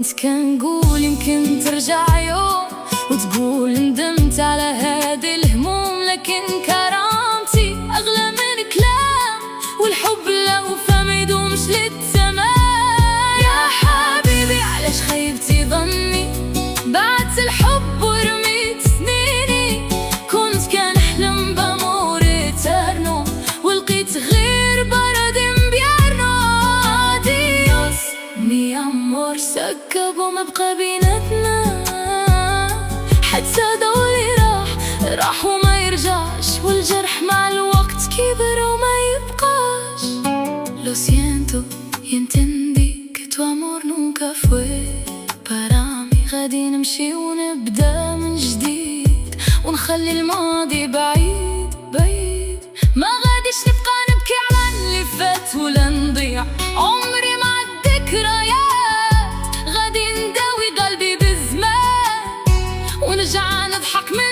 كنت كنقول يمكن ترجع يوم وتقول ندمت على هذه الهموم، لكن كرامتي أغلى من كلام، والحب لو فما يدومش للزمان. يا حبيبي علاش خيبتي ظني، بعت الحب ورميت سنيني، كنت كنحلم بامور إترنو ولقيت غير برد مبيرنو. أديوس مي أمور سكب وما بقى بيناتنا، حتى دوري راح وما يرجعش، والجرح مع الوقت كبر وما يبقاش. Lo siento y entendí que tu amor nunca fue para mí. غادي نمشي ونبدا من جديد، ونخلي الماضي بعيد بعيد. ما غاديش نبقى نبكي على اللي فات ولا نضيع عمري مع الذكريات. غادي نداوي قلبي بالزمان ونرجع نضحك من